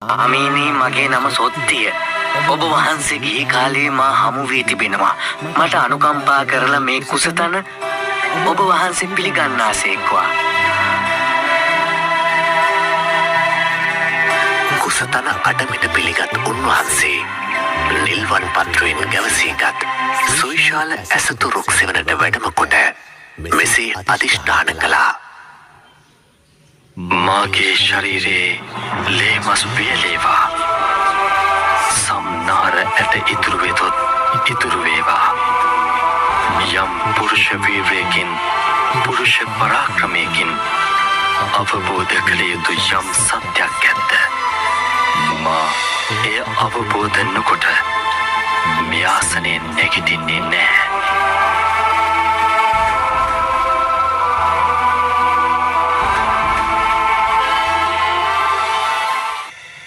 ආමීනී මගේ නම සොත්තිය. ඔබ වහන්සේ ගිහි කාලේ මා හමු වී තිබෙනවා. මට අනුකම්පා කරලා මේ කුසතන ඔබ වහන්සේ පිළිගන්නාසේක්වා. කුසතන අඩමිට පිළිගත් උන්වහන්සේ නිල්වන් පත්‍රයෙන් ගැවසීගත් සුවිශාල ඇසතුරුක් සෙවනට වැඩම කොට මෙසේ අධිෂ්ඨාන කළා. මාගේ ශරීරයේ ලේමස් පියලේවා. සම්නාර ඇට ඉතුරු වෙතොත් ඉතුරු වේවා. යම් පුරුෂ වීරයකින් පුරුෂ පරාක්‍රමයකින් අවබෝධ කළ යුතු යම් සත්‍යයක් ඇත්ද මා එය අවබෝධ නොකොට මේ ආසනයෙන් නැගිටින්නේ නැහැ.